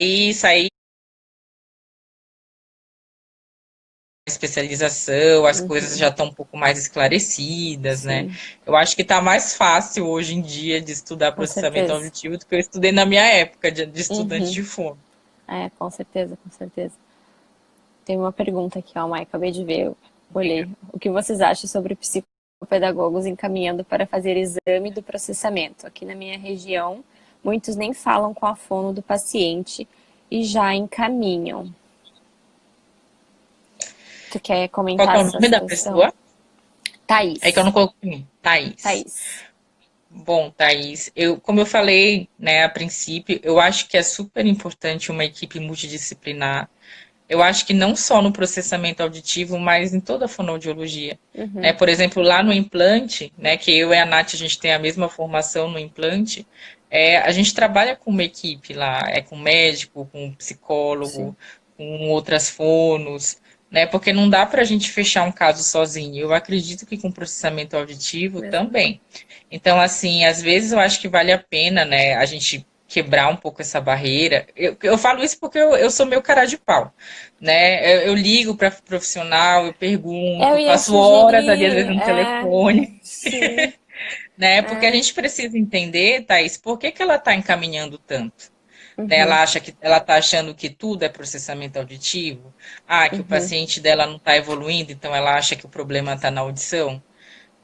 isso aí, especialização, as coisas já Uhum, estão um pouco mais esclarecidas, né? sim, Eu acho que está mais fácil hoje em dia de estudar com processamento certeza. auditivo do que eu estudei na minha época de estudante Uhum, de fono. é, com certeza, com certeza. Tem uma pergunta aqui, ó, Mai, acabei de ver, eu olhei. O que vocês acham sobre psicopedagogos encaminhando para fazer exame do processamento? Aqui na minha região, muitos nem falam com a fono do paciente e já encaminham. Tu quer Qual que comentar é o essa nome da situação? pessoa? É que eu Thaís. não coloquei. Thaís. Thaís. Bom, Thaís, como eu falei, né, a princípio, eu acho que é super importante uma equipe multidisciplinar. Eu acho que não só no processamento auditivo, mas em toda a fonoaudiologia. Né? Uhum, Por exemplo, lá no implante, né, que eu e a Nath, a gente tem a mesma formação no implante, a gente trabalha com uma equipe lá, com médico, com sim, psicólogo, com outras fonos, né, porque não dá para a gente fechar um caso sozinho. Eu acredito que com processamento auditivo mesmo. também. Então, assim, às vezes eu acho que vale a pena, né, a gente quebrar um pouco essa barreira. Eu falo isso porque eu sou meu cara de pau, né? Eu ligo para profissional, eu Eu pergunto, ia passo horas ali às sugerir, vezes no telefone, sim, né? Porque a é, gente precisa entender, Thaís, por que que ela está encaminhando tanto? Né? uhum, Ela acha que ela está achando que tudo é processamento auditivo, que o uhum, paciente dela não está evoluindo, então ela acha que o problema está na audição.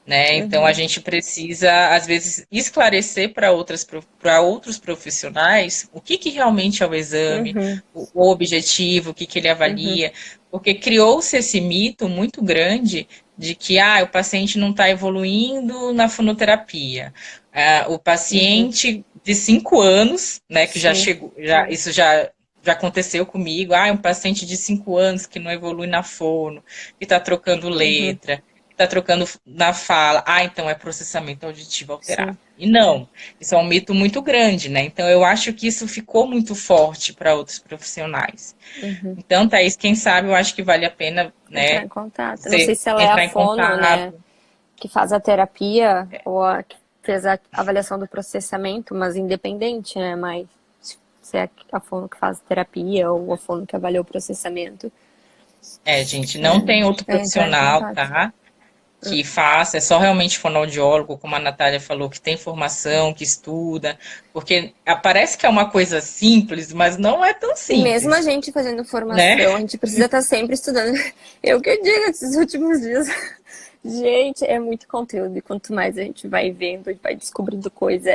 Né? Então a uhum, gente precisa, às vezes, esclarecer para outros profissionais o que, que realmente é o exame, uhum, o objetivo, o que, que ele uhum, avalia, porque criou-se esse mito muito grande de que o paciente não está evoluindo na fonoterapia. O uhum, paciente de 5 anos, né, que já sim, chegou, já aconteceu comigo, um paciente de 5 anos que não evolui na fono, que está trocando uhum, letra, está trocando na fala, então é processamento auditivo alterado. sim, E é, não, isso é um mito muito grande, né? Então eu acho que isso ficou muito forte para outros profissionais. uhum. Então, Thaís, quem sabe eu acho que vale a pena, Entrar né, em contato. Não sei você se ela é a entrar em fono, né, contato. que faz a terapia ou a que fez a avaliação do processamento, mas independente, né, mas se é a fono que faz a terapia ou a fono que avaliou o processamento, Gente, não tem outro entrar em profissional, contato. tá? Que faça, é só realmente fonoaudiólogo, como a Natália falou, que tem formação, que estuda, porque parece que é uma coisa simples, mas não é tão E mesmo a simples, gente fazendo né? formação, a gente precisa estar sempre estudando. Eu que digo esses últimos dias. Gente, é muito conteúdo. E quanto mais a gente vai vendo, vai descobrindo coisa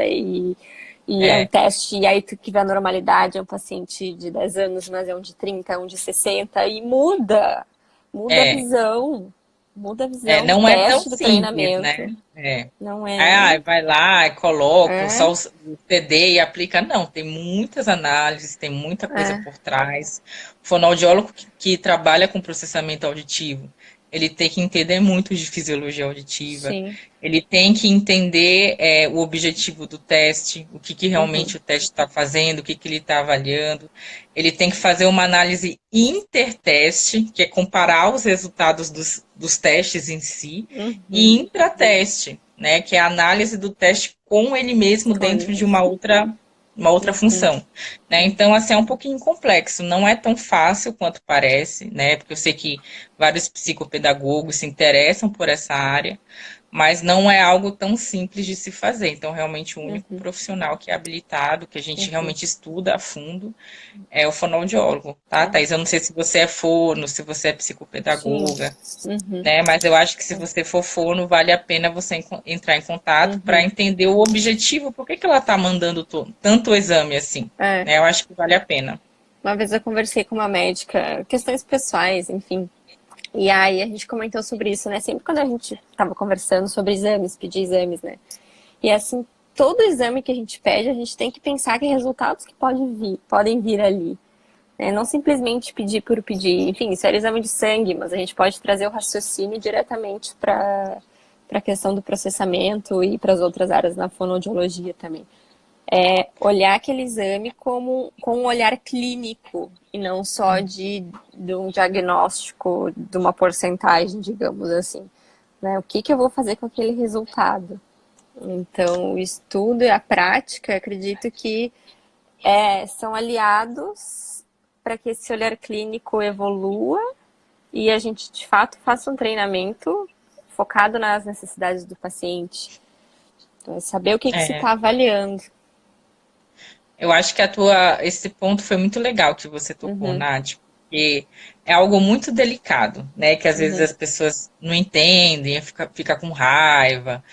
e é um É, teste, e aí tu que vê a normalidade, é um paciente de 10 anos, mas é um de 30, um de 60, e muda. Muda a é. visão. Muda a visão do Não é tão teste, do simples, treinamento. né? É. Não é? Vai lá, coloca É, só o CD e aplica. Não, tem muitas análises, tem muita coisa é. por trás. O fonoaudiólogo que trabalha com processamento auditivo, ele tem que entender muito de fisiologia auditiva, Sim. ele tem que entender o objetivo do teste, o que, que Uhum. realmente o teste está fazendo, o que, que ele está avaliando. Ele tem que fazer uma análise interteste, que é comparar os resultados dos testes em si, e Uhum. intrateste, né, que é a análise do teste com ele mesmo Com ele dentro de mesmo. uma outra Uhum. função, né? Então, assim, é um pouquinho complexo, não é tão fácil quanto parece, né? Porque eu sei que vários psicopedagogos se interessam por essa área, mas não é algo tão simples de se fazer. Então, realmente, o único Uhum. profissional que é habilitado, que a gente Uhum. realmente estuda a fundo, é o fonoaudiólogo, tá, É. Thaís? Eu não sei se você é fono, se você é Sim. psicopedagoga, Uhum. né? Mas eu acho que se É. você for fono, vale a pena você entrar em contato para Uhum. entender o objetivo, por que que ela está mandando tanto exame assim, É. né? Eu acho que vale a pena. Uma vez eu conversei com uma médica, questões pessoais, enfim. E aí a gente comentou sobre isso, né? Sempre quando a gente tava conversando sobre exames, pedir exames, né? E assim, todo exame que a gente pede, a gente tem que pensar que resultados que podem vir ali. Né? Não simplesmente pedir por pedir. Enfim, isso era exame de sangue, mas a gente pode trazer o raciocínio diretamente para a questão do processamento e para as outras áreas na fonoaudiologia também. Olhar aquele exame como com um olhar clínico e não só de um diagnóstico de uma porcentagem, digamos assim. Né? O que, que eu vou fazer com aquele resultado? Então, o estudo e a prática, acredito que são aliados para que esse olhar clínico evolua e a gente, de fato, faça um treinamento focado nas necessidades do paciente. Então, é saber o que se É, está avaliando. eu acho que esse ponto foi muito legal que você tocou, Uhum, Nath, porque é algo muito delicado, né? Que às vezes uhum, as pessoas não entendem, fica com raiva,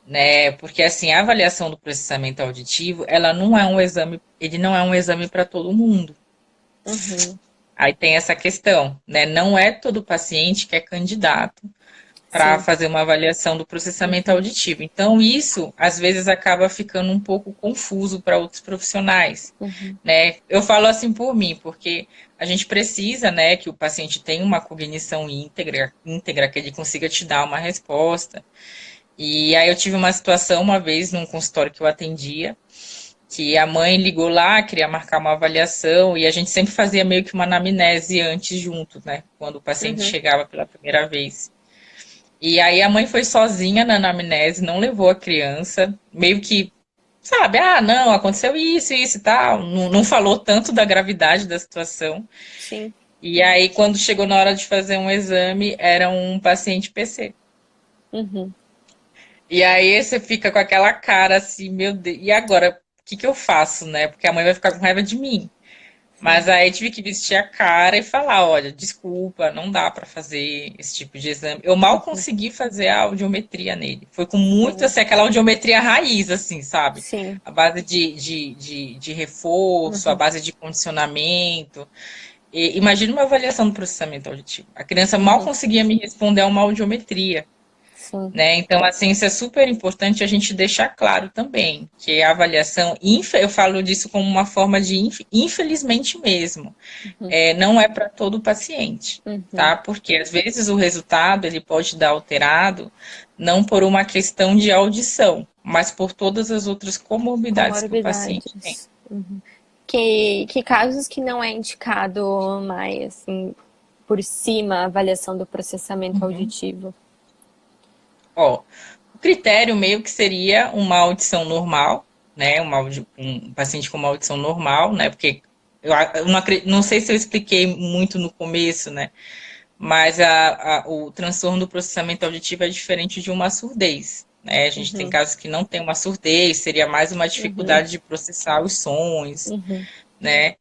né? Porque assim, a avaliação do processamento auditivo, ela não é um exame, ele não é um exame para todo mundo. uhum. Aí tem essa questão, né? Não é todo paciente que é candidato para Sim. fazer uma avaliação do processamento Uhum, auditivo. Então, isso às vezes acaba ficando um pouco confuso para outros profissionais, uhum, né? Eu falo assim por mim, porque a gente precisa, né, que o paciente tenha uma cognição íntegra, que ele consiga te dar uma resposta. E aí eu tive uma situação uma vez num consultório que eu atendia, que a mãe ligou lá, queria marcar uma avaliação, e a gente sempre fazia meio que uma anamnese antes junto, né? Quando o paciente uhum. chegava pela primeira vez. E aí a mãe foi sozinha na anamnese, não levou a criança, meio que, sabe, não, aconteceu isso e tal. Não, não falou tanto da gravidade da situação. Sim. E aí, quando chegou na hora de fazer um exame, era um paciente PC. Uhum, E aí você fica com aquela cara assim, meu Deus, e agora? O que que eu faço, né? Porque a mãe vai ficar com raiva de mim. Mas sim. aí tive que vestir a cara e falar, olha, desculpa, não dá para fazer esse tipo de exame. Eu mal Uhum, consegui fazer a audiometria nele. Foi com muito, sim. assim, aquela audiometria raiz, assim, sabe? Sim. A base de reforço, a Uhum, base de condicionamento. E, imagina uma avaliação do processamento auditivo. A criança mal uhum, conseguia me responder a uma audiometria. sim. Né? Então, assim, isso é super importante a gente deixar claro também, que a avaliação, eu falo disso como uma forma de, infelizmente mesmo, Uhum, não é para todo paciente, uhum. tá? Porque às vezes o resultado ele pode dar alterado, não por uma questão de audição, mas por todas as outras comorbidades que o paciente tem. Comorbidades. Uhum. Que casos que não é indicado mais, assim, por cima a avaliação do processamento Uhum. auditivo? Ó, o critério meio que seria uma audição normal, né? Um paciente com uma audição normal, né? Porque eu não sei se eu expliquei muito no começo, né? Mas o transtorno do processamento auditivo é diferente de uma surdez, né? A gente tem Uhum, casos que não tem uma surdez, seria mais uma uhum, dificuldade de processar os sons, uhum, né?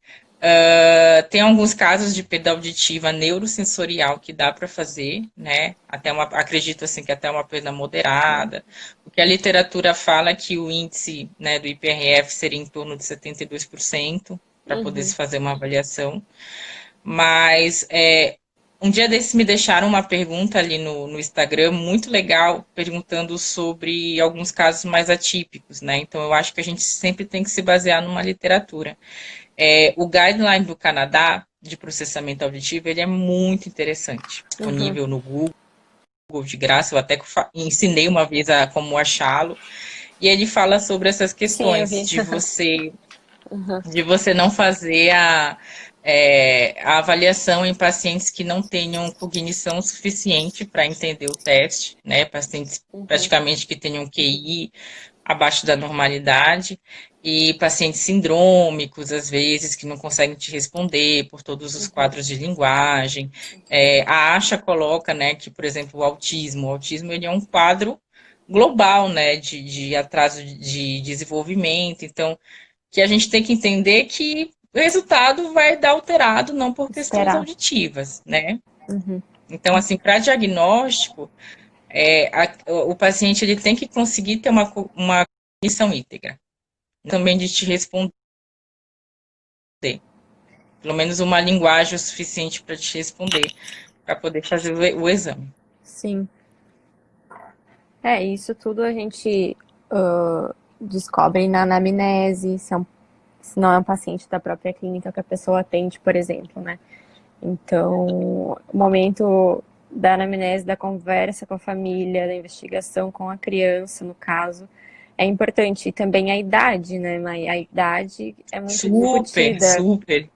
Tem alguns casos de perda auditiva neurosensorial que dá para fazer, né? Acredito assim que até uma perda sim. moderada. O que a literatura fala é que o índice, né, do IPRF seria em torno de 72% para poder Uhum, se fazer uma avaliação. Mas um dia desses me deixaram uma pergunta ali no Instagram muito legal, perguntando sobre alguns casos mais atípicos, né? Então eu acho que a gente sempre tem que se basear numa literatura. O guideline do Canadá de processamento auditivo, ele é muito interessante, uhum. disponível no Google de graça, eu até ensinei uma vez a como achá-lo, e ele fala sobre essas Sim, eu questões vi. Uhum, de você não fazer a avaliação em pacientes que não tenham cognição suficiente para entender o teste, né? Pacientes uhum, praticamente que tenham QI abaixo da normalidade e pacientes sindrômicos, às vezes, que não conseguem te responder por todos os uhum, quadros de linguagem. A ASHA coloca, né, que, por exemplo, o autismo ele é um quadro global, né, de atraso de desenvolvimento. Então, que a gente tem que entender que o resultado vai dar alterado, não por questões esperar. auditivas, né? Uhum, Então, assim, para diagnóstico, o paciente ele tem que conseguir ter uma cognição íntegra, também de te responder, pelo menos uma linguagem o suficiente para te responder, para poder fazer o exame. sim. Isso tudo a gente descobre na anamnese, se não é um paciente da própria clínica que a pessoa atende, por exemplo, né? Então, o momento da anamnese, da conversa com a família, da investigação com a criança, no caso, é importante. E também a idade, né? Mas a idade é muito Super, discutida. super.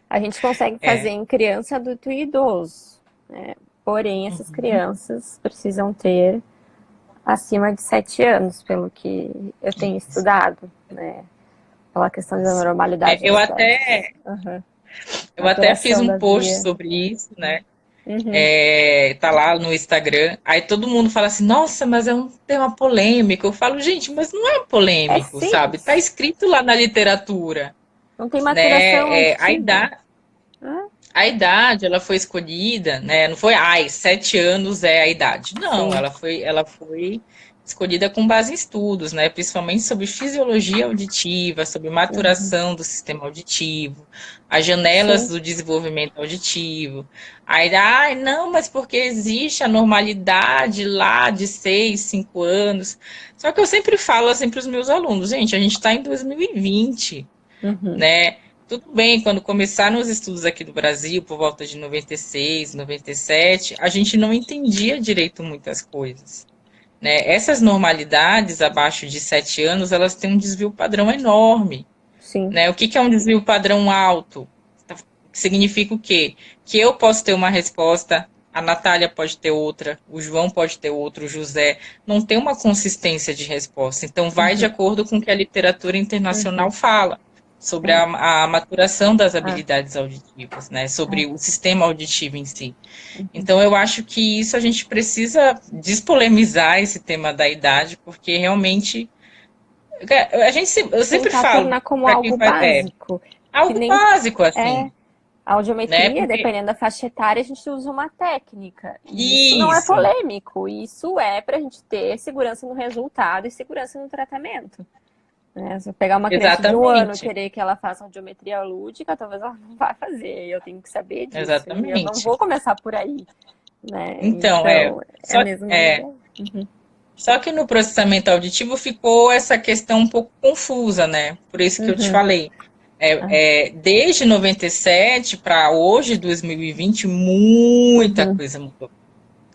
A gente consegue fazer É. em criança, adulto e idoso, né? Porém, essas Uhum. crianças precisam ter acima de 7 anos, pelo que eu tenho estudado, né? Aquela questão da normalidade Eu dos testes. até, Uhum. eu até fiz Maturação um da post via. sobre isso, né? Uhum. Tá lá no Instagram. Aí todo mundo fala assim, nossa, mas é um tema polêmico. Eu falo, gente, mas não é É polêmico, sabe? Tá simples. escrito lá na literatura, Não tem maturação né? auditiva. Ah, A idade, ela foi escolhida, né? Não foi, 7 anos é a idade. Não, sim. ela foi escolhida com base em estudos, né? Principalmente sobre fisiologia auditiva, sobre Uhum. maturação do sistema auditivo, as janelas Sim. do desenvolvimento auditivo. Aí, ai, não, mas porque existe a normalidade lá de 6, 5 anos. Só que eu sempre falo assim para os meus alunos, gente, a gente está em 2020, Uhum. né? Tudo bem, quando começaram os estudos aqui do Brasil, por volta de 96, 97, a gente não entendia direito muitas coisas, né? Essas normalidades abaixo de 7 anos, elas têm um desvio padrão enorme, Sim. né? O que é um desvio padrão alto? Significa o quê? Que eu posso ter uma resposta, a Natália pode ter outra, o João pode ter outro, o José. Não tem uma consistência de resposta. Então, vai de Uhum. acordo com o que a literatura internacional Uhum. fala sobre É. a maturação das Ah, habilidades auditivas, né? Sobre é. o sistema auditivo em si. Uhum. Então, eu acho que isso a gente precisa despolemizar esse tema da idade, porque realmente eu sempre Tentar falo tornar como para quem algo faz básico. Que algo nem básico é assim, a né? audiometria, Porque dependendo da faixa etária, a gente usa uma técnica. E isso não é isso, polêmico. Isso é para a gente ter segurança no resultado e segurança no tratamento. Né? Se eu pegar uma criança de 1 ano e exatamente, querer que ela faça audiometria lúdica, talvez ela não vá fazer. Eu tenho que saber disso. E eu não exatamente. vou começar por aí. Né? Então, Então, é a só, mesma ideia. Uhum. só que no processamento auditivo ficou essa questão um pouco confusa, né? Por isso que eu te Uhum. falei. Ah, Desde 97 para hoje, 2020, muita uhum. coisa mudou.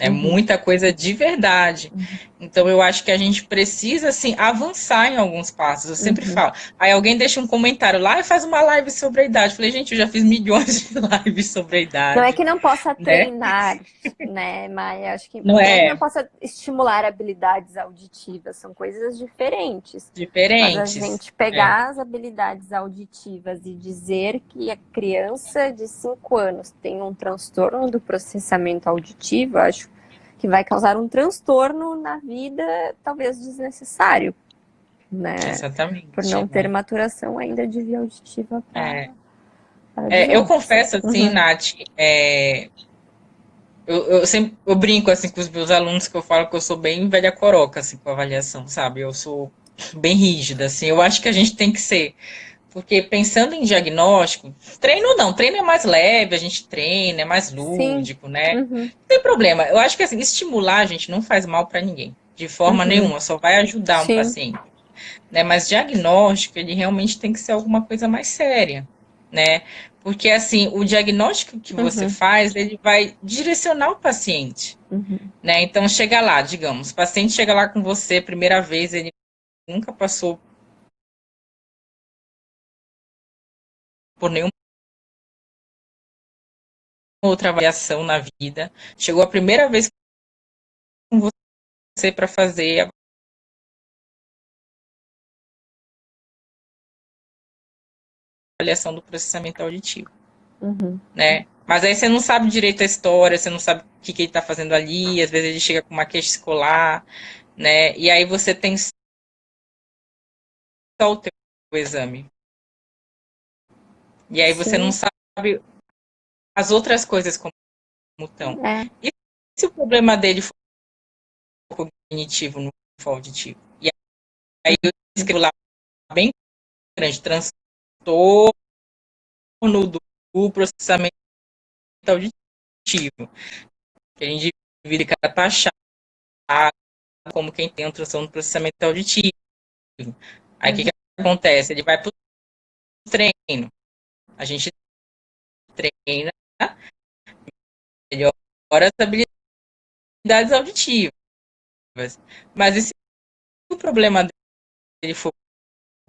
É Uhum. muita coisa de verdade. Então, eu acho que a gente precisa, assim, avançar em alguns passos. Eu sempre Uhum. falo. Aí alguém deixa um comentário lá e faz uma live sobre a idade. Eu falei, gente, eu já fiz milhões de lives sobre a Não é idade, que não possa né? treinar, né, Maia? Acho que Não não é que não é possa estimular habilidades auditivas, são coisas diferentes. Mas a diferentes. gente pegar as habilidades auditivas e dizer que a criança de 5 anos tem um transtorno do processamento auditivo, acho que vai causar um transtorno na vida, talvez desnecessário, né? Por Exatamente, não ter né? maturação ainda de via auditiva É. para Eu dizer. confesso, assim, Uhum. Nath, eu sempre eu brinco assim com os meus alunos que eu falo que eu sou bem velha coroca assim com avaliação, sabe? Eu sou bem rígida, assim. Eu acho que a gente tem que ser, porque pensando em diagnóstico, treino não, treino é mais leve, a gente treina, é mais Sim. lúdico, né? Uhum. Não tem problema. Eu acho que assim, estimular a gente não faz mal para ninguém, de forma Uhum. nenhuma, só vai ajudar um Sim. paciente, né? Mas diagnóstico, ele realmente tem que ser alguma coisa mais séria, né? Porque assim, o diagnóstico que você Uhum. faz, ele vai direcionar o paciente, Uhum. né? Então chega lá, digamos, o paciente chega lá com você, primeira vez, ele nunca passou por nenhuma outra avaliação na vida, chegou a primeira vez com você para fazer a avaliação do processamento auditivo, Uhum. né? Mas aí você não sabe direito a história, você não sabe o que, que ele está fazendo ali, às vezes ele chega com uma queixa escolar, né? E aí você tem só o teu exame. E aí você não Sim. sabe as outras coisas como estão. É. E se o problema dele for cognitivo, não for auditivo? E aí eu Uhum. escrevo lá bem grande, transtorno do processamento auditivo. Que a gente fica taxado como quem tem um transtorno do processamento auditivo. Aí o que, Uhum. que acontece? Ele vai para o treino. A gente treina, melhora as habilidades auditivas. Mas e se o problema dele for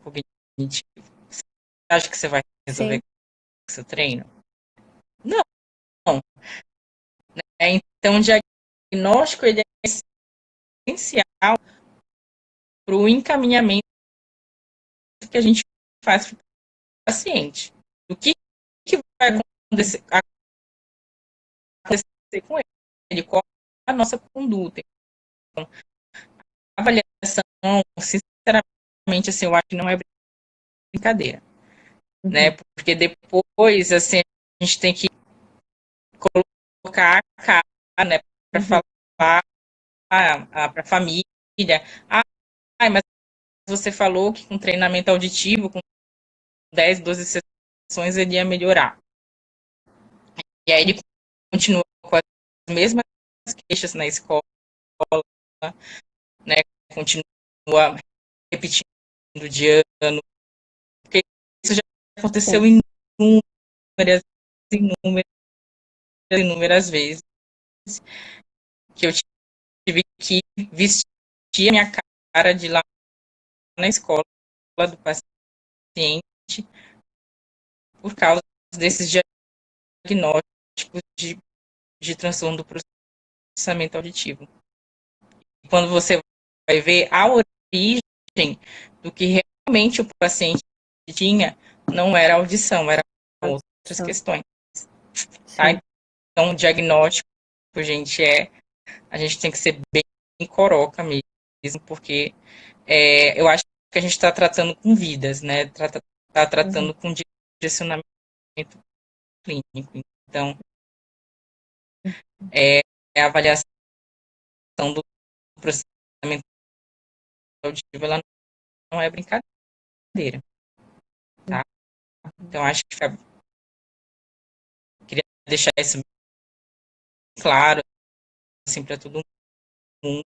cognitivo? Você acha que você vai resolver Sim. com o seu treino? Não. Então, o diagnóstico ele é essencial para o encaminhamento que a gente faz para o paciente. O que vai acontecer com ele? Qual é a nossa conduta? Então, a avaliação, sinceramente, assim, eu acho que não é brincadeira, né? Porque depois, assim, a gente tem que colocar a cara, né, para falar para a família. Ah, mas você falou que com treinamento auditivo, com 10, 12 sessões, ele ia melhorar. E aí ele continua com as mesmas queixas na escola, né? Continua repetindo de ano, porque isso já aconteceu inúmeras vezes, que eu tive que vestir a minha cara de lá na escola do paciente por causa desses diagnósticos de transtorno do processamento auditivo. E quando você vai ver a origem do que realmente o paciente tinha, não era audição, era outras questões. Tá? Então, o diagnóstico, gente, a gente tem que ser bem coroca mesmo, porque eu acho que a gente está tratando com vidas, né? Está tratando com direcionamento clínico. Então, a avaliação do processamento auditivo, ela não é brincadeira, tá? Então, acho que queria deixar isso bem claro, assim, para todo mundo,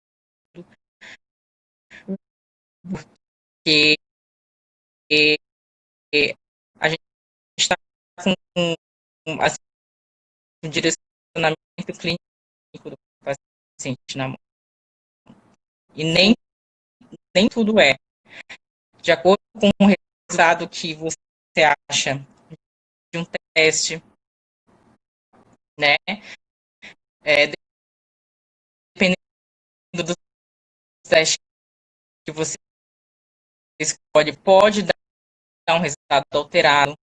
porque a gente está com assim, um direcionamento clínico do paciente na mão. E nem tudo é. De acordo com o resultado que você acha de um teste, né? Dependendo do teste que você escolhe, pode dar um resultado alterado,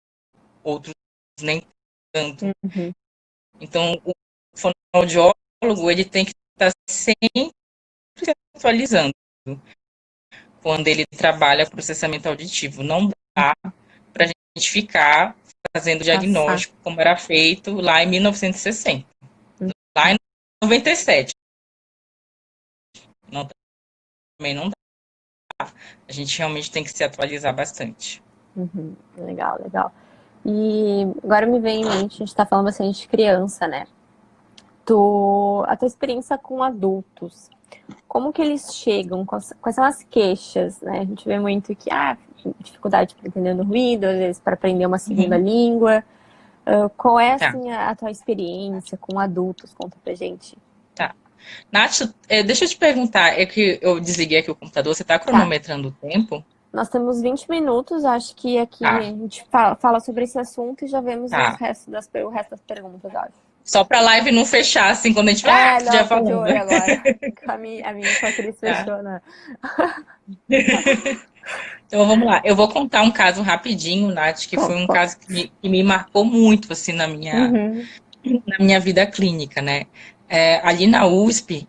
outros nem tanto. Então, o fonoaudiólogo, ele tem que estar sempre se atualizando quando ele trabalha processamento auditivo. Não dá para a gente ficar fazendo diagnóstico como era feito lá em 1960. Lá em 97. Também não dá. A gente realmente tem que se atualizar bastante. Legal, legal. E agora me vem em mente, a gente está falando bastante de criança, né? A tua experiência com adultos, como que eles chegam? Quais são as queixas, né? A gente vê muito que, dificuldade para entender o ruído, às vezes para aprender uma segunda língua. Qual é, assim, a tua experiência com adultos? Conta pra gente. Tá. Nath, deixa eu te perguntar, é que eu desliguei aqui o computador, você está cronometrando o tempo? Nós temos 20 minutos, acho que aqui a gente fala sobre esse assunto e já vemos o resto das perguntas, acho. Só para a live não fechar, assim, quando a gente vai já falando. De olho agora. A minha com a Cris fechou, né? Então, vamos lá. Eu vou contar um caso rapidinho, Nath, que foi um caso que me marcou muito, assim, na minha vida clínica, né? Ali na USP,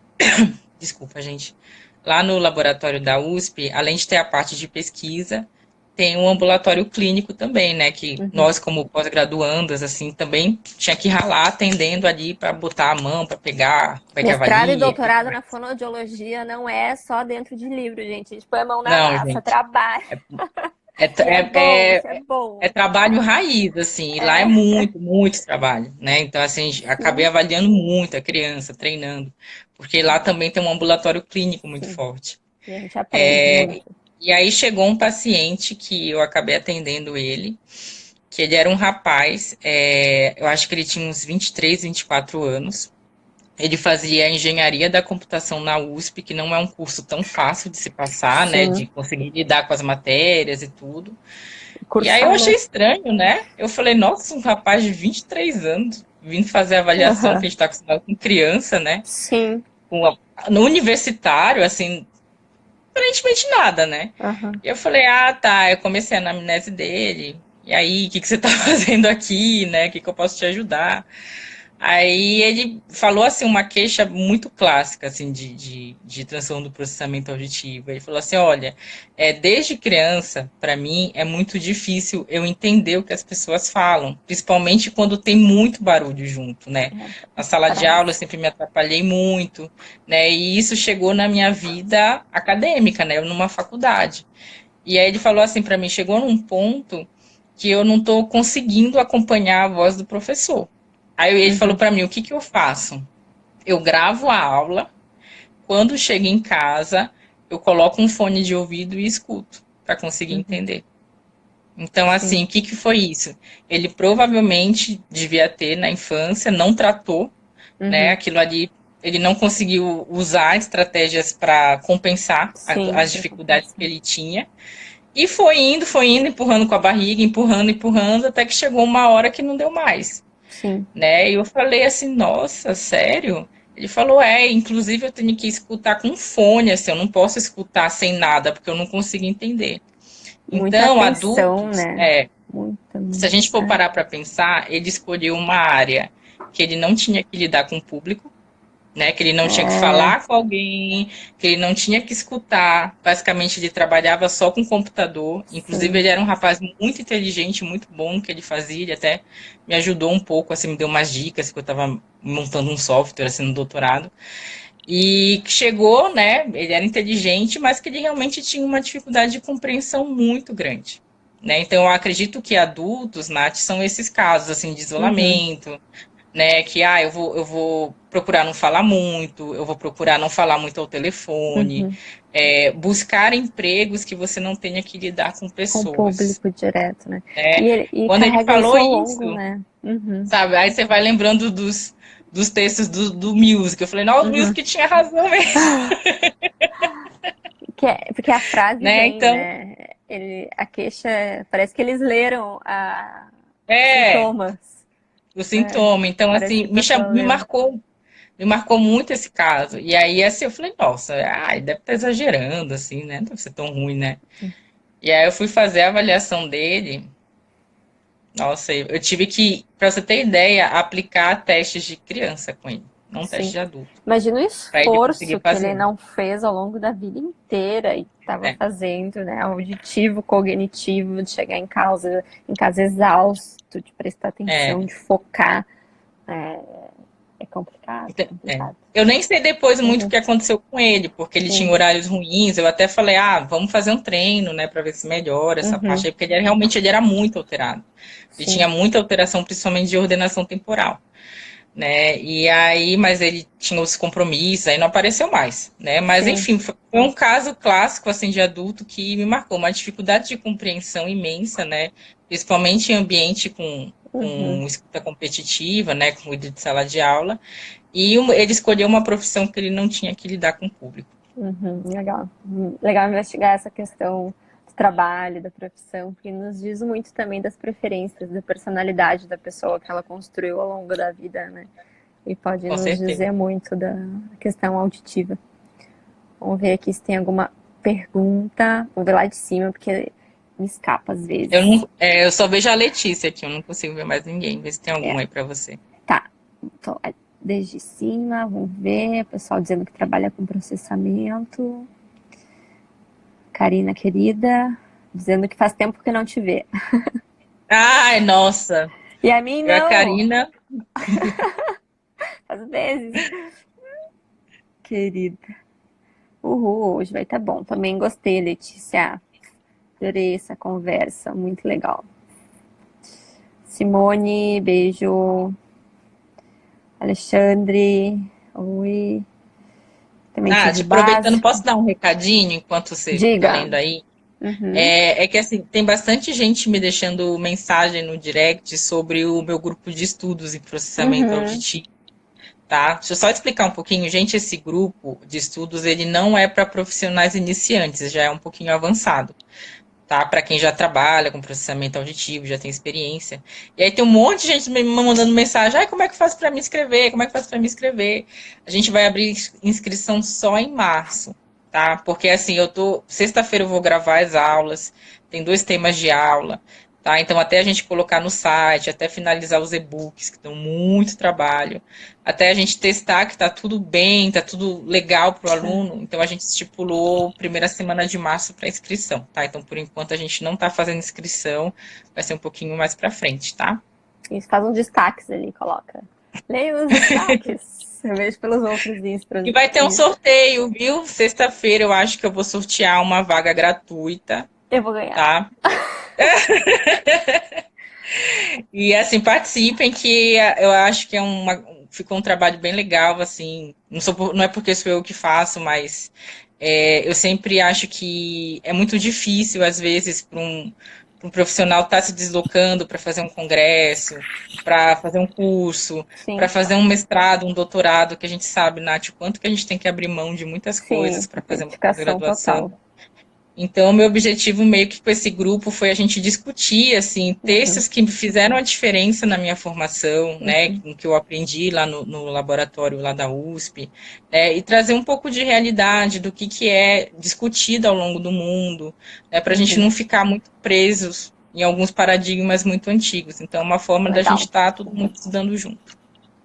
desculpa, gente, lá no laboratório da USP, além de ter a parte de pesquisa, tem um ambulatório clínico também, né? Que nós, como pós-graduandas, assim, também tinha que ralar atendendo ali para botar a mão, para pegar, como é que avalia. Mestrado e doutorado na fonoaudiologia não é só dentro de livro, gente. A gente põe a mão na massa, gente, trabalha. É bom. É trabalho raiz, assim, e lá é muito trabalho, né? Então, assim, acabei avaliando muito a criança, treinando, porque lá também tem um ambulatório clínico muito forte. E a gente aprende muito. E aí chegou um paciente que eu acabei atendendo ele, que ele era um rapaz, eu acho que ele tinha uns 23, 24 anos. Ele fazia engenharia da computação na USP, que não é um curso tão fácil de se passar, né? De conseguir lidar com as matérias e tudo. E aí eu achei estranho, né? Eu falei, nossa, um rapaz de 23 anos vindo fazer avaliação, que a gente está acostumado com criança, né? Sim. No universitário, assim, aparentemente nada, né? Aham. E eu falei, ah, tá, eu comecei a anamnese dele, e aí, o que que você tá fazendo aqui, né? O que que eu posso te ajudar? Aí ele falou assim uma queixa muito clássica assim de transtorno do processamento auditivo. Ele falou assim, olha, desde criança, para mim, é muito difícil eu entender o que as pessoas falam, principalmente quando tem muito barulho junto, né? Na sala de aula eu Parece. sempre me atrapalhei muito, né? E isso chegou na minha vida acadêmica, né? Eu numa faculdade. E aí ele falou assim para mim, chegou num ponto que eu não estou conseguindo acompanhar a voz do professor. Aí ele falou Uhum. para mim, o que que eu faço? Eu gravo a aula, quando chego em casa, eu coloco um fone de ouvido e escuto, para conseguir Uhum. entender. Então, assim, Sim. o que que foi isso? Ele provavelmente devia ter na infância, não tratou, né? Uhum. Aquilo ali, ele não conseguiu usar estratégias para compensar Sim, as para dificuldades que compensar. ele tinha. E foi indo, empurrando com a barriga, empurrando, empurrando, até que chegou uma hora que não deu mais, Sim. né? E eu falei assim, nossa, sério? Ele falou, inclusive eu tenho que escutar com fone, assim, eu não posso escutar sem nada, porque eu não consigo entender. Muita Então, atenção, adultos, né? Muita, se a muita. gente for parar para pensar, ele escolheu uma área que ele não tinha que lidar com o público, né? Que ele não tinha que É, falar com alguém, que ele não tinha que escutar. Basicamente, ele trabalhava só com computador. Inclusive, sim. ele era um rapaz muito inteligente, muito bom no que ele fazia. Ele até me ajudou um pouco, assim, me deu umas dicas, que eu estava montando um software, assim, no doutorado. E chegou, né? Ele era inteligente, mas que ele realmente tinha uma dificuldade de compreensão muito grande. Né? Então, eu acredito que adultos, Nath, são esses casos, assim, de Uhum. isolamento, né? Que eu vou procurar não falar muito, eu vou procurar não falar muito ao telefone, Uhum. buscar empregos que você não tenha que lidar com Com o pessoas. público direto, né? Né? E Quando ele carrega isso falou ao isso, longo, né? Uhum. sabe? Aí você vai lembrando dos textos do Music. Eu falei, não, o Uhum. Music tinha razão mesmo. Porque a frase Né? vem, Então, né? A queixa, parece que eles leram os é, sintomas, o né? sintoma. Então, Parece que assim, a pessoa leu. me marcou muito esse caso. E aí, assim, eu falei, nossa, deve estar exagerando, assim, né? Não deve ser tão ruim, né? E aí eu fui fazer a avaliação dele. Nossa, eu tive que, para você ter ideia, aplicar testes de criança com ele, não teste Sim. de adulto, Imagina o para ele conseguir esforço que ele fazer. não fez ao longo da vida inteira e estava É, fazendo, né? Auditivo, cognitivo, de chegar em casa exausto, de prestar atenção, é, de focar. É, é complicado, então, é. complicado. Eu nem sei depois muito o Uhum, que aconteceu com ele, porque ele tinha sim. horários ruins. Eu até falei, vamos fazer um treino, né, para ver se melhora essa parte Uhum, aí, porque realmente ele era muito alterado. Ele sim. tinha muita alteração, principalmente de ordenação temporal. Né? E aí, mas ele tinha os compromissos, aí não apareceu mais, né? Mas Sim. enfim, foi um caso clássico assim de adulto que me marcou, uma dificuldade de compreensão imensa, né? Principalmente em ambiente Uhum, com escuta competitiva, né? Com ruído de sala de aula. E ele escolheu uma profissão que ele não tinha que lidar com o público. uhum, legal. Legal investigar essa questão do trabalho, da profissão, porque nos diz muito também das preferências, da personalidade da pessoa que ela construiu ao longo da vida, né? E pode Com nos certeza. dizer muito da questão auditiva. Vamos ver aqui se tem alguma pergunta. Vou ver lá de cima, porque me escapa às Eu, vezes. não, eu só vejo a Letícia aqui, eu não consigo ver mais ninguém. Vê se tem É, algum aí para você. tá. Então, desde cima, vamos ver. O pessoal dizendo que trabalha com processamento. Karina, querida, dizendo que faz tempo que não te vê. Ai, nossa, E a mim eu e a não, Karina. faz vezes. Querida. Uhul, hoje vai estar bom. Também gostei, Letícia. Adorei essa conversa, muito legal. Simone, beijo. Alexandre, oi. Também Nath, tive aproveitando, posso básico. dar um recadinho enquanto você está Diga. lendo aí? Uhum, É que assim, tem bastante gente me deixando mensagem no direct sobre o meu grupo de estudos em processamento uhum, auditivo, tá? Deixa eu só explicar um pouquinho. Gente, esse grupo de estudos, ele não é para profissionais iniciantes, já é um pouquinho avançado, tá? Para quem já trabalha com processamento auditivo, já tem experiência. E aí tem um monte de gente me mandando mensagem, como é que faz para me inscrever? Como é que faz para me inscrever? A gente vai abrir inscrição só em março. tá? Porque assim, sexta-feira eu vou gravar as aulas, tem 2 temas de aula, tá? Então até a gente colocar no site, até finalizar os e-books, que dão muito trabalho, até a gente testar que tá tudo bem, tá tudo legal pro aluno, então a gente estipulou primeira semana de março para inscrição, tá? Então por enquanto a gente não tá fazendo inscrição, vai ser um pouquinho mais para frente, tá? Isso, faz uns destaques ali, coloca. Leia os destaques. Eu vejo pelos outros E vai ter um sorteio, viu? Sexta-feira eu acho que eu vou sortear uma vaga gratuita, Eu vou ganhar. tá? E assim, participem que eu acho que ficou um trabalho bem legal, assim, não é porque sou eu que faço, mas eu sempre acho que é muito difícil, às vezes, para um profissional estar se deslocando para fazer um congresso, para fazer um curso, para fazer um mestrado, um doutorado, que a gente sabe, Nath, o quanto que a gente tem que abrir mão de muitas coisas para fazer uma graduação. Então, o meu objetivo meio que com esse grupo foi a gente discutir, assim, textos que fizeram a diferença na minha formação, né, no que eu aprendi lá no laboratório lá da USP, né, e trazer um pouco de realidade do que é discutido ao longo do mundo, né, para a gente não ficar muito presos em alguns paradigmas muito antigos. Então, é uma forma da gente estar todo mundo estudando junto.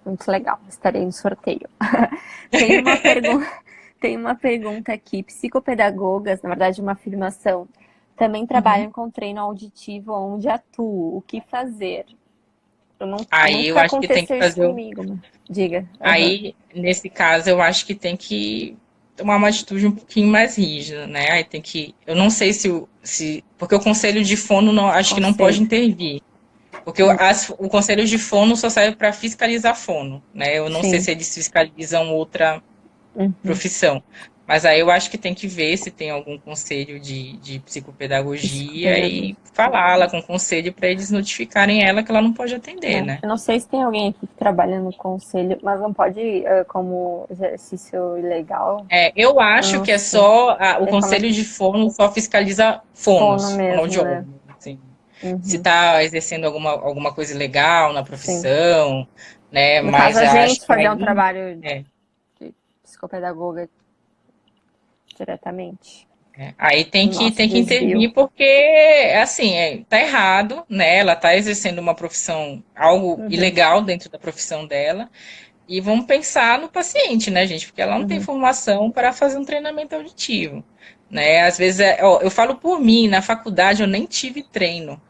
Muito legal, estarei no sorteio. Tem uma pergunta aqui. Psicopedagogas, na verdade, uma afirmação, também trabalham com treino auditivo onde atuo. O que fazer? Eu acho que tem que fazer comigo. Diga. Aí, nesse caso, eu acho que tem que tomar uma atitude um pouquinho mais rígida, né? Aí tem que. Eu não sei porque o conselho de fono acho que não pode intervir. Porque o conselho de fono só serve para fiscalizar fono, né? Eu não sei se eles fiscalizam outra profissão. Mas aí eu acho que tem que ver se tem algum conselho de psicopedagogia e falar lá com o conselho para eles notificarem ela que ela não pode atender, né? Eu não sei se tem alguém aqui que trabalha no conselho, mas não pode como exercício ilegal. Eu acho que é só o conselho de fono só fiscaliza fonos, fonoaudiólogos, assim. Se está exercendo alguma coisa ilegal na profissão, né? No mas caso, a gente acho fazer um trabalho de psicopedagoga diretamente. Aí tem que intervir porque, assim, tá errado, né? Ela tá exercendo uma profissão, algo ilegal dentro da profissão dela. E vamos pensar no paciente, né, gente? Porque ela não tem formação para fazer um treinamento auditivo, né? Às vezes, eu falo por mim, na faculdade eu nem tive treino.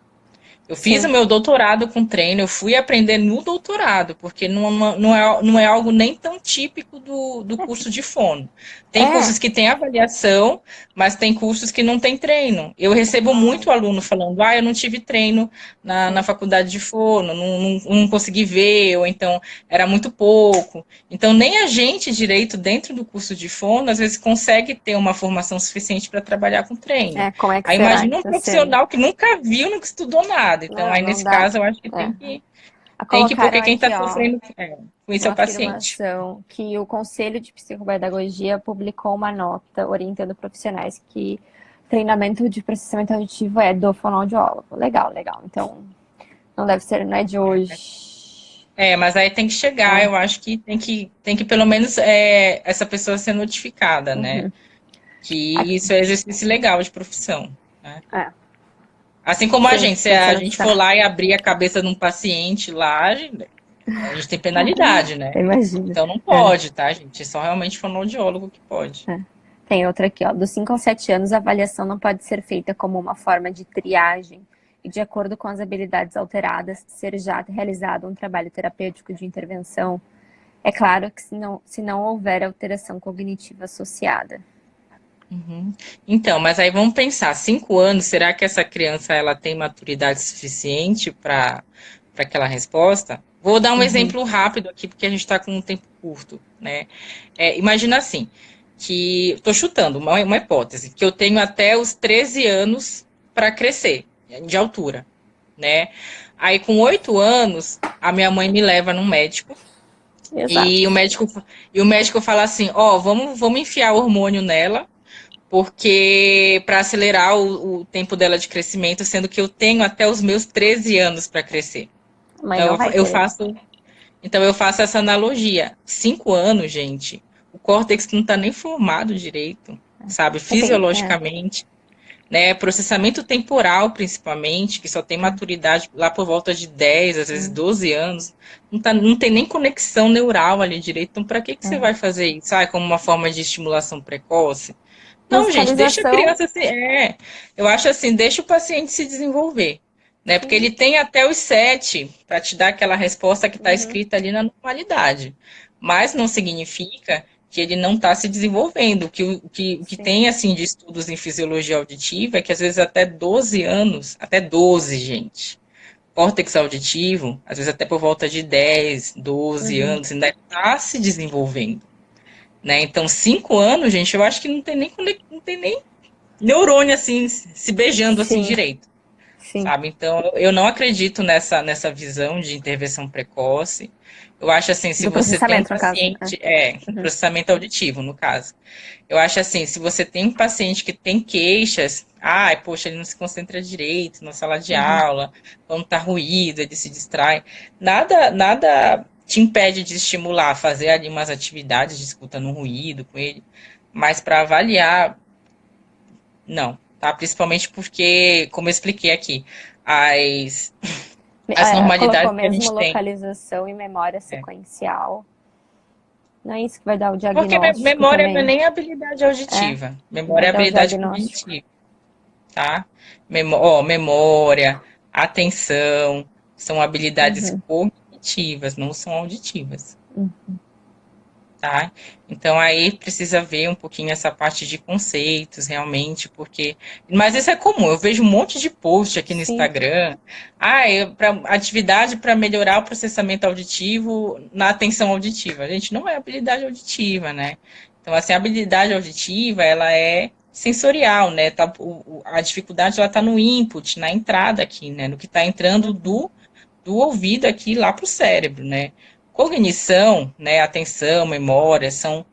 Eu fiz o meu doutorado com treino, eu fui aprender no doutorado, porque não é algo nem tão típico do curso de fono. Tem cursos que têm avaliação, mas tem cursos que não tem treino. Eu recebo muito aluno falando, eu não tive treino na faculdade de fono, não consegui ver, ou então era muito pouco. Então, nem a gente direito dentro do curso de fono, às vezes, consegue ter uma formação suficiente para trabalhar com treino. Como é que Aí imagina um profissional que nunca viu, nunca estudou nada. Então, aí nesse caso, eu acho que tem que porque quem está sofrendo com isso é o paciente. Que o Conselho de Psicopedagogia publicou uma nota orientando profissionais que treinamento de processamento auditivo é do fonoaudiólogo. Legal. Então, não deve ser, não é de hoje. Mas aí tem que chegar, eu acho que tem que pelo menos essa pessoa ser notificada, né? Que isso é exercício legal de profissão. Né? Assim como a gente, se a gente for lá e abrir a cabeça de um paciente lá, a gente tem penalidade, né? Imagina. Então não pode, tá, gente? É só realmente fonoaudiólogo que pode. Tem outra aqui, ó. Dos 5 aos 7 anos, a avaliação não pode ser feita como uma forma de triagem e, de acordo com as habilidades alteradas, ser já realizado um trabalho terapêutico de intervenção. É claro que se não houver alteração cognitiva associada. Então, mas aí vamos pensar, 5 anos, será que essa criança ela tem maturidade suficiente para aquela resposta? Vou dar um exemplo rápido aqui, porque a gente está com um tempo curto, né? Imagina assim, que estou chutando uma hipótese, que eu tenho até os 13 anos para crescer de altura, né? Aí com 8 anos, a minha mãe me leva num médico. E o médico fala assim, vamos enfiar hormônio nela, porque para acelerar o tempo dela de crescimento, sendo que eu tenho até os meus 13 anos para crescer. Então eu faço essa analogia. 5 anos, gente, o córtex não está nem formado direito. sabe? Fisiologicamente, né? Processamento temporal, principalmente, que só tem maturidade lá por volta de 10, às vezes 12 anos. Não tem nem conexão neural ali direito. Então, para que você vai fazer isso? Ah, como uma forma de estimulação precoce? Não, gente, deixa a criança se. Eu acho assim, deixa o paciente se desenvolver. Né? Porque ele tem até os 7 para te dar aquela resposta que está escrita ali na normalidade. Mas não significa que ele não está se desenvolvendo. O que tem assim de estudos em fisiologia auditiva é que às vezes até 12 anos, até 12, gente, córtex auditivo, às vezes até por volta de 10, 12 anos, ainda está se desenvolvendo. Né? Então, 5 anos, gente, eu acho que não tem nem neurônio assim se beijando assim direito. Sabe? Então, eu não acredito nessa visão de intervenção precoce. Eu acho assim, se você tem um paciente... processamento auditivo, no caso. Eu acho assim, se você tem um paciente que tem queixas, poxa, ele não se concentra direito na sala de aula, quando tá ruído, ele se distrai. Nada te impede de estimular, fazer ali umas atividades de escuta no ruído com ele. Mas para avaliar, não. Tá? Principalmente porque, como eu expliquei aqui, as normalidades que a gente tem. Localização e memória sequencial. Não é isso que vai dar o diagnóstico. Porque memória também não é nem habilidade auditiva. Memória é habilidade cognitiva. Tá? Memória, atenção, são habilidades cognitivas, não são auditivas. Tá? Então aí precisa ver um pouquinho essa parte de conceitos realmente, porque... Mas isso é comum, eu vejo um monte de post aqui no Instagram, atividade para melhorar o processamento auditivo na atenção auditiva. Gente, não é habilidade auditiva, né? Então assim, a habilidade auditiva, ela é sensorial, né? A dificuldade, ela tá no input, na entrada aqui, né? No que está entrando do ouvido aqui lá para o cérebro, né? Cognição, né, atenção, memória, são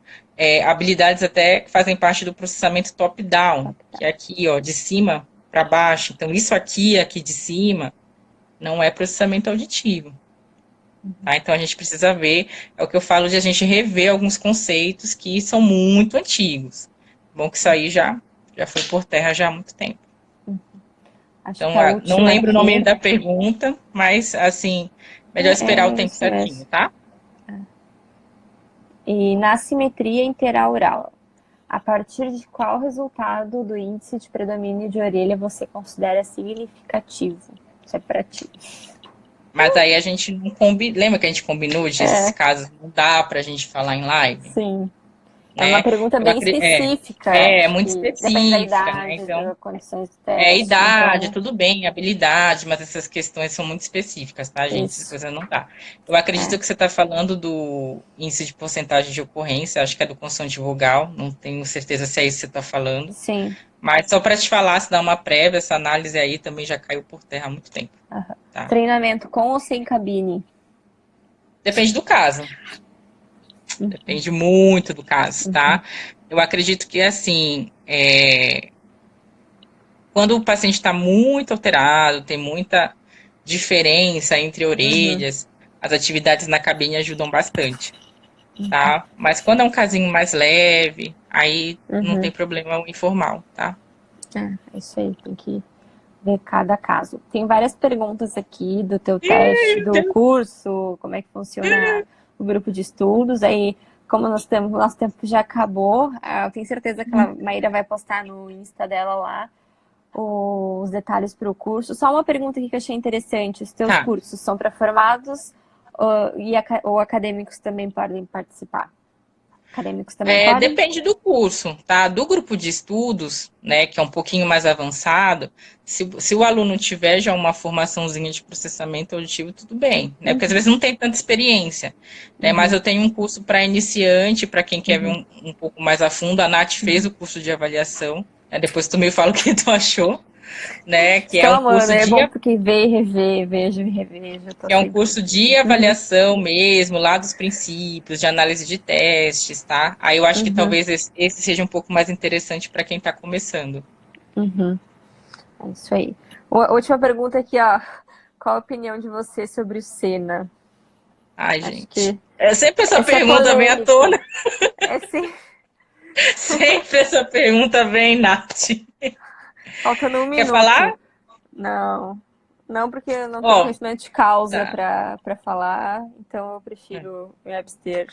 habilidades até que fazem parte do processamento top-down, que é aqui, ó, de cima para baixo. Então, isso aqui de cima, não é processamento auditivo. Tá? Então, a gente precisa ver, é o que eu falo de a gente rever alguns conceitos que são muito antigos. Bom que isso aí já foi por terra já há muito tempo. Então, não lembro o nome da pergunta, mas, assim... Melhor esperar o tempo certinho, tá? E na assimetria interaural, a partir de qual resultado do índice de predomínio de orelha você considera significativo? Isso é para ti. Mas aí a gente não combina. Lembra que a gente combinou de esses casos não dá pra gente falar em live? Sim. É uma pergunta bem específica. Muito específica. Depende da idade, então, das condições de teste. Idade, tudo bem, habilidade, mas essas questões são muito específicas, tá, gente? Essas coisas não dá. Eu acredito que você está falando do índice de porcentagem de ocorrência, acho que é do consonante vogal, não tenho certeza se é isso que você está falando. Sim. Mas só para te falar, se dá uma prévia, essa análise aí também já caiu por terra há muito tempo. Tá? Treinamento com ou sem cabine? Depende do caso. Depende muito do caso, tá? Eu acredito que, assim, quando o paciente está muito alterado, tem muita diferença entre orelhas, as atividades na cabine ajudam bastante, tá? Mas quando é um casinho mais leve, aí não tem problema o informal, tá? É isso aí, tem que ver cada caso. Tem várias perguntas aqui do teu teste, do curso, como é que funciona o grupo de estudos. Aí, como nosso tempo já acabou, eu tenho certeza que a Maíra vai postar no Insta dela lá os detalhes para o curso. Só uma pergunta aqui que eu achei interessante. Os teus cursos são para formados ou acadêmicos também podem participar? Acadêmicos também podem? Depende do curso, tá? Do grupo de estudos, né, que é um pouquinho mais avançado, se o aluno tiver já uma formaçãozinha de processamento auditivo, tudo bem, né? Porque às vezes não tem tanta experiência, né? Mas eu tenho um curso para iniciante, para quem quer ver um pouco mais a fundo. A Nath fez o curso de avaliação, né? Depois tu me fala o que tu achou. Né, que é um curso é bom porque vejo e revejo. Que é um curso de avaliação mesmo, lá dos princípios, de análise de testes, tá? Aí eu acho que talvez esse seja um pouco mais interessante para quem está começando. É isso aí. Última pergunta aqui, ó. Qual a opinião de você sobre o Senna? Ai, gente. É sempre essa pergunta vem à tona. Sempre essa pergunta vem, Nath. Faltando um Quer minuto. falar? Não. Não, porque eu não tenho Ó, conhecimento de causa tá. para falar, então eu prefiro me abster.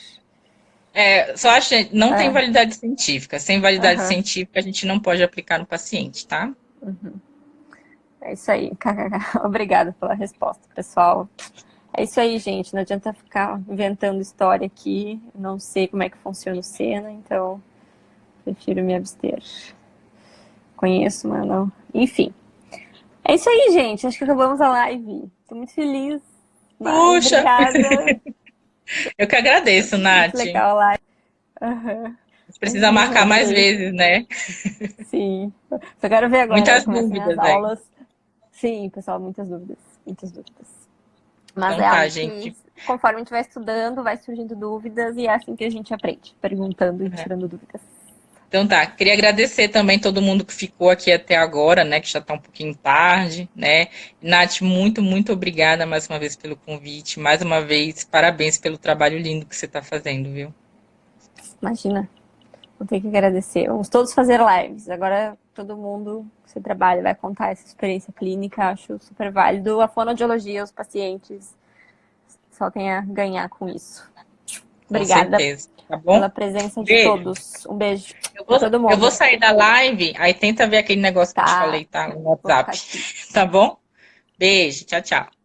Só acho que não tem É, validade científica. Sem validade aham, científica, a gente não pode aplicar no paciente, tá? uhum. É isso aí. Obrigada pela resposta, pessoal. É isso aí, gente. Não adianta ficar inventando história aqui. Não sei como é que funciona o Senna, então prefiro me abster. Conheço, mas não. Enfim. É isso aí, gente. Acho que acabamos a live. Tô muito feliz. Mas Puxa, obrigada. eu que agradeço, Muito Nath. A legal a live. Aham. gente precisa Imagina, marcar mais adorei. vezes, né? Sim. Só quero ver agora, Muitas comecem as dúvidas aí. aulas. Sim, pessoal, muitas dúvidas. Muitas dúvidas. Mas Então é tá, algo que, gente. conforme a gente vai estudando, vai surgindo dúvidas e é assim que a gente aprende, perguntando e É. tirando dúvidas. Então tá, queria agradecer também todo mundo que ficou aqui até agora, né? Que já tá um pouquinho tarde, né? Nath, muito, muito obrigada mais uma vez pelo convite. Mais uma vez, parabéns pelo trabalho lindo que você tá fazendo, viu? Imagina, vou ter que agradecer. Vamos todos fazer lives. Agora todo mundo que você trabalha vai contar essa experiência clínica, acho super válido. A fonoaudiologia, os pacientes só tem a ganhar com isso. Com Obrigada certeza, tá bom? pela presença de Beijo. todos. Um beijo Eu para vou, todo eu vou mundo. sair da live, aí tenta ver aquele negócio que eu te Tá, falei, tá? No vou ficar WhatsApp. aqui. Tá bom? Beijo, tchau, tchau.